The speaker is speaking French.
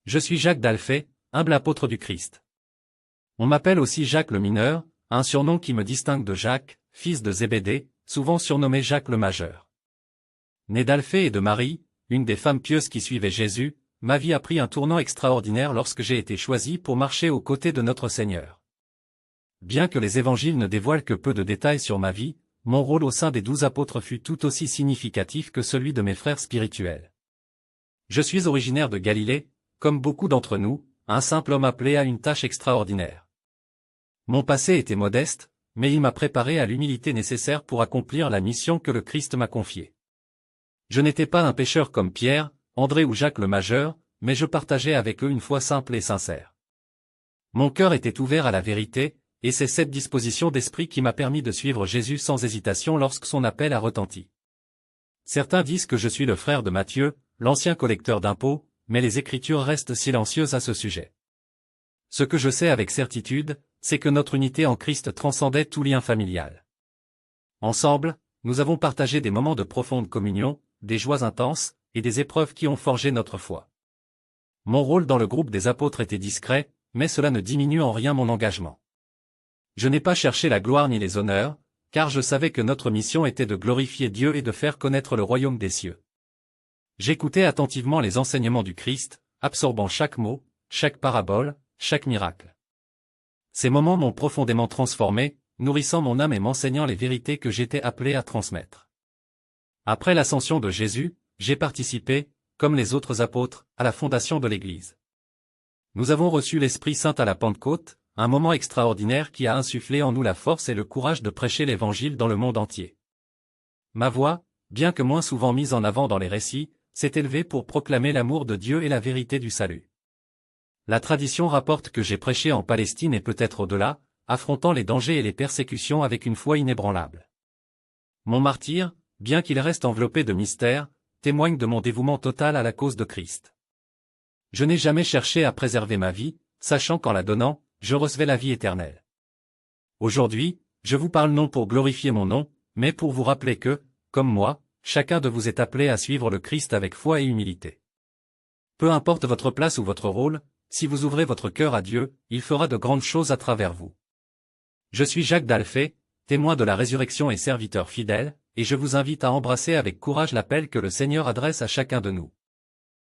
Je suis Jacques d'Alphée, humble apôtre du Christ. On m'appelle aussi Jacques le mineur, un surnom qui me distingue de Jacques, fils de Zébédée, souvent surnommé Jacques le majeur. Né d'Alphée et de Marie, une des femmes pieuses qui suivaient Jésus, ma vie a pris un tournant extraordinaire lorsque j'ai été choisi pour marcher aux côtés de notre Seigneur. Bien que les évangiles ne dévoilent que peu de détails sur ma vie, mon rôle au sein des 12 apôtres fut tout aussi significatif que celui de mes frères spirituels. Je suis originaire de Galilée, comme beaucoup d'entre nous, un simple homme appelé à une tâche extraordinaire. Mon passé était modeste, mais il m'a préparé à l'humilité nécessaire pour accomplir la mission que le Christ m'a confiée. Je n'étais pas un pécheur comme Pierre, André ou Jacques le majeur, mais je partageais avec eux une foi simple et sincère. Mon cœur était ouvert à la vérité, et c'est cette disposition d'esprit qui m'a permis de suivre Jésus sans hésitation lorsque son appel a retenti. Certains disent que je suis le frère de Matthieu, l'ancien collecteur d'impôts, mais les Écritures restent silencieuses à ce sujet. Ce que je sais avec certitude, c'est que notre unité en Christ transcendait tout lien familial. Ensemble, nous avons partagé des moments de profonde communion, des joies intenses, et des épreuves qui ont forgé notre foi. Mon rôle dans le groupe des apôtres était discret, mais cela ne diminue en rien mon engagement. Je n'ai pas cherché la gloire ni les honneurs, car je savais que notre mission était de glorifier Dieu et de faire connaître le royaume des cieux. J'écoutais attentivement les enseignements du Christ, absorbant chaque mot, chaque parabole, chaque miracle. Ces moments m'ont profondément transformé, nourrissant mon âme et m'enseignant les vérités que j'étais appelé à transmettre. Après l'ascension de Jésus, j'ai participé, comme les autres apôtres, à la fondation de l'Église. Nous avons reçu l'Esprit Saint à la Pentecôte, un moment extraordinaire qui a insufflé en nous la force et le courage de prêcher l'Évangile dans le monde entier. Ma voix, bien que moins souvent mise en avant dans les récits, s'est élevée pour proclamer l'amour de Dieu et la vérité du salut. La tradition rapporte que j'ai prêché en Palestine et peut-être au-delà, affrontant les dangers et les persécutions avec une foi inébranlable. Mon martyre, bien qu'il reste enveloppé de mystère, témoigne de mon dévouement total à la cause de Christ. Je n'ai jamais cherché à préserver ma vie, sachant qu'en la donnant, je recevais la vie éternelle. Aujourd'hui, je vous parle non pour glorifier mon nom, mais pour vous rappeler que, comme moi, chacun de vous est appelé à suivre le Christ avec foi et humilité. Peu importe votre place ou votre rôle, si vous ouvrez votre cœur à Dieu, il fera de grandes choses à travers vous. Je suis Jacques d'Alphée, témoin de la résurrection et serviteur fidèle, et je vous invite à embrasser avec courage l'appel que le Seigneur adresse à chacun de nous.